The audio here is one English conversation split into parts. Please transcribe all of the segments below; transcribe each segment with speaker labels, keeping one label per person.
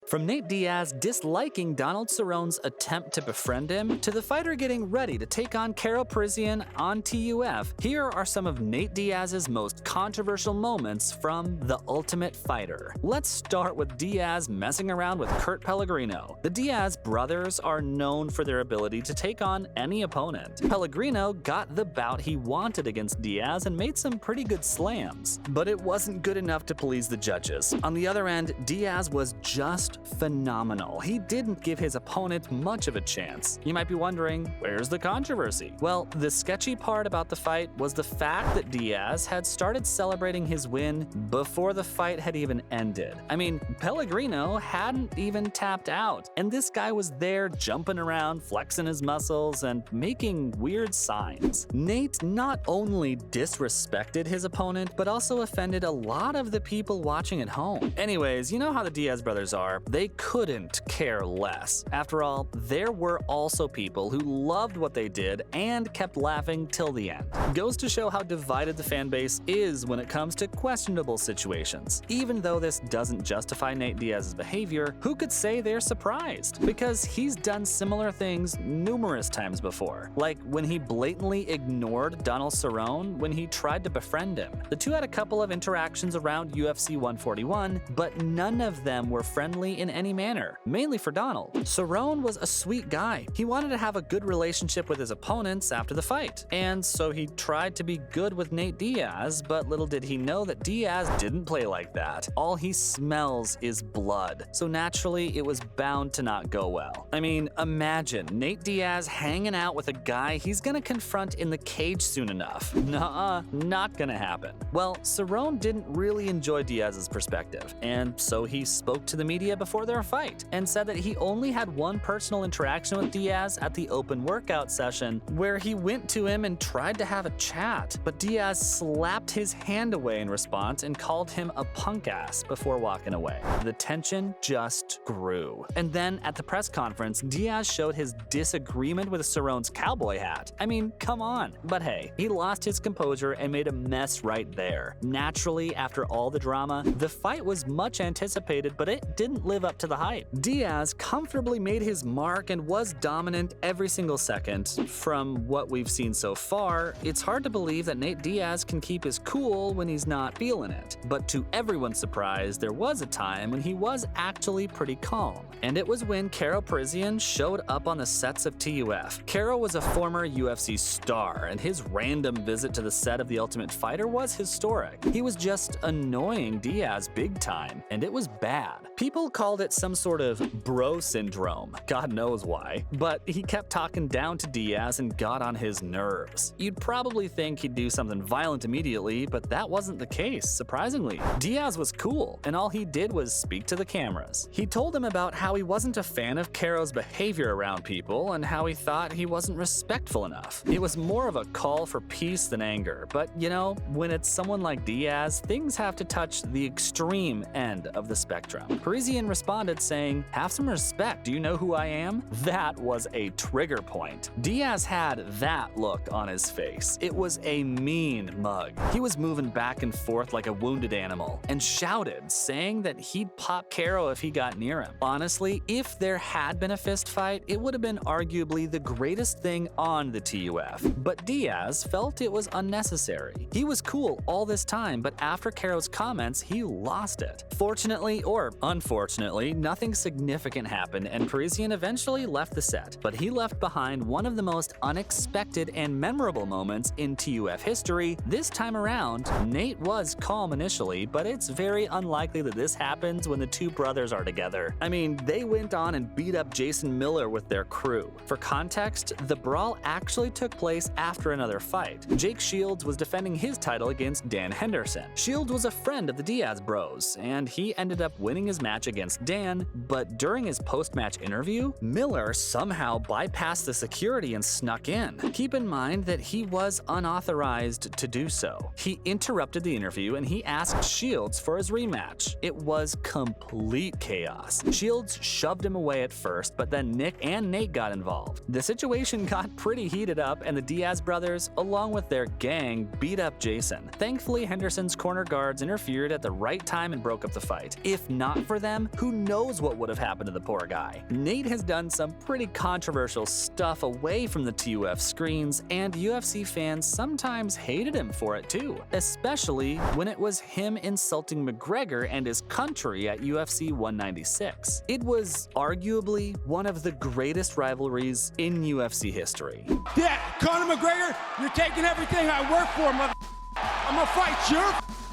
Speaker 1: From Nate Diaz disliking Donald Cerrone's attempt to befriend him, to the fighter getting ready to take on Karo Parisyan on TUF, here are some of Nate Diaz's most controversial moments from The Ultimate Fighter. Let's start with Diaz messing around with Kurt Pellegrino. The Diaz brothers are known for their ability to take on any opponent. Pellegrino got the bout he wanted against Diaz and made some pretty good slams, but it wasn't good enough to please the judges. On the other end, Diaz was just phenomenal. He didn't give his opponent much of a chance. You might be wondering, where's the controversy? Well, the sketchy part about the fight was the fact that Diaz had started celebrating his win before the fight had even ended. I mean, Pellegrino hadn't even tapped out, and this guy was there jumping around, flexing his muscles, and making weird signs. Nate not only disrespected his opponent, but also offended a lot of the people watching at home. Anyways, you know how the Diaz brothers are. They couldn't care less. After all, there were also people who loved what they did and kept laughing till the end. Goes to show how divided the fan base is when it comes to questionable situations. Even though this doesn't justify Nate Diaz's behavior, who could say they're surprised? Because he's done similar things numerous times before, like when he blatantly ignored Donald Cerrone when he tried to befriend him. The two had a couple of interactions around UFC 141, but none of them were friendly in any manner, mainly for Donald. Cerrone was a sweet guy. He wanted to have a good relationship with his opponents after the fight, and so he tried to be good with Nate Diaz, but little did he know that Diaz didn't play like that. All he smells is blood, so naturally it was bound to not go well. I mean, imagine Nate Diaz hanging out with a guy he's gonna confront in the cage soon enough. Nuh-uh, not gonna happen. Well, Cerrone didn't really enjoy Diaz's perspective, and so he spoke to the media before their fight and said that he only had one personal interaction with Diaz at the open workout session where he went to him and tried to have a chat, but Diaz slapped his hand away in response and called him a punk ass before walking away. The tension just grew. And then at the press conference, Diaz showed his disagreement with Cerrone's cowboy hat. I mean, come on. But hey, he lost his composure and made a mess right there. Naturally, after all the drama, the fight was much anticipated, but it didn't live up to the hype. Diaz comfortably made his mark and was dominant every single second. From what we've seen so far, it's hard to believe that Nate Diaz can keep his cool when he's not feeling it. But to everyone's surprise, there was a time when he was actually pretty calm. And it was when Karo Parisyan showed up on the sets of TUF. Karo was a former UFC star, and his random visit to the set of The Ultimate Fighter was historic. He was just annoying Diaz big time, and it was bad. People called it some sort of bro syndrome, God knows why, but he kept talking down to Diaz and got on his nerves. You'd probably think he'd do something violent immediately, but that wasn't the case, surprisingly. Diaz was cool, and all he did was speak to the cameras. He told him about how he wasn't a fan of Karo's behavior around people and how he thought he wasn't respectful enough. It was more of a call for peace than anger, but you know, when it's someone like Diaz, things have to touch the extreme end of the spectrum. Parisyan responded saying, "Have some respect, do you know who I am?" That was a trigger point. Diaz had that look on his face. It was a mean mug. He was moving back and forth like a wounded animal and shouted, saying that he'd pop Karo if he got near him. Honestly, if there had been a fist fight, it would have been arguably the greatest thing on the TUF. But Diaz felt it was unnecessary. He was cool all this time, but after Karo's comments, he lost it. Fortunately or unfortunately, nothing significant happened and Parisyan eventually left the set. But he left behind one of the most unexpected and memorable moments in TUF history. This time around, Nate was calm initially, but it's very unlikely that this happens when the two brothers are together. I mean, they went on and beat up Jason Miller with their crew. For context, the brawl actually took place after another fight. Jake Shields was defending his title against Dan Henderson. Shields was a friend of the Diaz bros, and he ended up winning his match against Dan, but during his post-match interview, Miller somehow bypassed the security and snuck in. Keep in mind that he was unauthorized to do so. He interrupted the interview and he asked Shields for his rematch. It was complete chaos. Shields shoved him away at first, but then Nick and Nate got involved. The situation got pretty heated up and the Diaz brothers, along with their gang, beat up Jason. Thankfully, Henderson's corner guards interfered at the right time and broke up the fight. If not for them, who who knows what would have happened to the poor guy. Nate has done some pretty controversial stuff away from the TUF screens, and UFC fans sometimes hated him for it too, especially when it was him insulting McGregor and his country at UFC 196. It was arguably one of the greatest rivalries in UFC history.
Speaker 2: Yeah, Conor McGregor, you're taking everything I work for, mother. I'm gonna fight your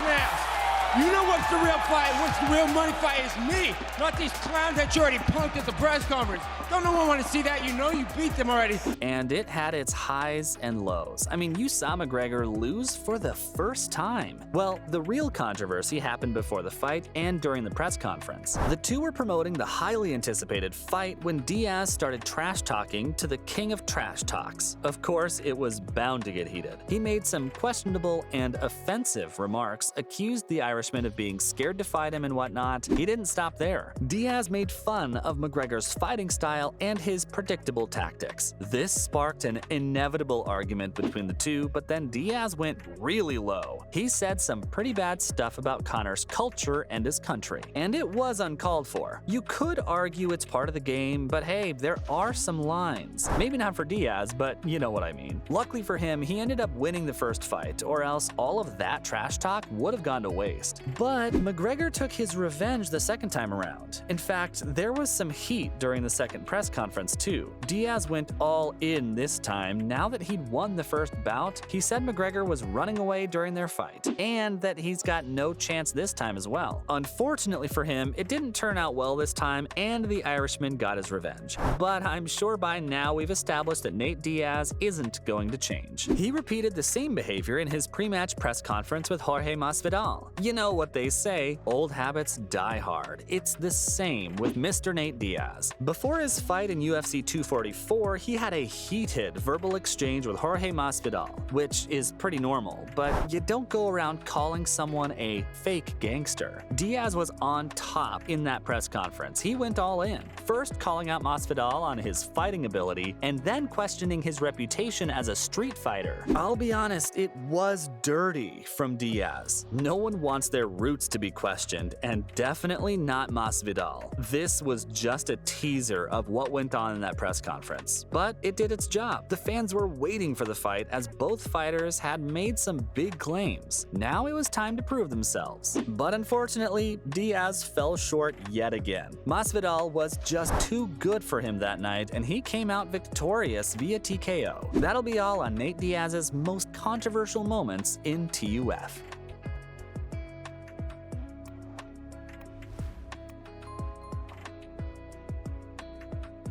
Speaker 2: ass. You know what's the real fight? What's the real money fight is me, not these clowns that you already punked at the press conference. Don't no one want to see that. You know you beat them already.
Speaker 1: And it had its highs and lows. I mean, you saw McGregor lose for the first time. Well, the real controversy happened before the fight and during the press conference. The two were promoting the highly anticipated fight when Diaz started trash talking to the king of trash talks. Of course, it was bound to get heated. He made some questionable and offensive remarks, accused the Irishman of being scared to fight him and whatnot. He didn't stop there. Diaz made fun of McGregor's fighting style and his predictable tactics. This sparked an inevitable argument between the two, but then Diaz went really low. He said some pretty bad stuff about Conor's culture and his country, and it was uncalled for. You could argue it's part of the game, but hey, there are some lines. Maybe not for Diaz, but you know what I mean. Luckily for him, he ended up winning the first fight, or else all of that trash talk would have gone to waste. But McGregor took his revenge the second time around. In fact, there was some heat during the second press conference too. Diaz went all in this time. Now that he'd won the first bout, he said McGregor was running away during their fight, and that he's got no chance this time as well. Unfortunately for him, it didn't turn out well this time, and the Irishman got his revenge. But I'm sure by now we've established that Nate Diaz isn't going to change. He repeated the same behavior in his pre-match press conference with Jorge Masvidal. You know what they say, old habits die hard. It's the same with Mr. Nate Diaz. Before his fight in UFC 244, he had a heated verbal exchange with Jorge Masvidal, which is pretty normal, but you don't go around calling someone a fake gangster. Diaz was on top in that press conference. He went all in, first calling out Masvidal on his fighting ability, and then questioning his reputation as a street fighter. I'll be honest, it was dirty from Diaz. No one wants their roots to be questioned, and definitely not Masvidal. This was just a teaser of what went on in that press conference, but it did its job. The fans were waiting for the fight as both fighters had made some big claims. Now it was time to prove themselves. But unfortunately, Diaz fell short yet again. Masvidal was just too good for him that night, and he came out victorious via TKO. That'll be all on Nate Diaz's most controversial moments in TUF.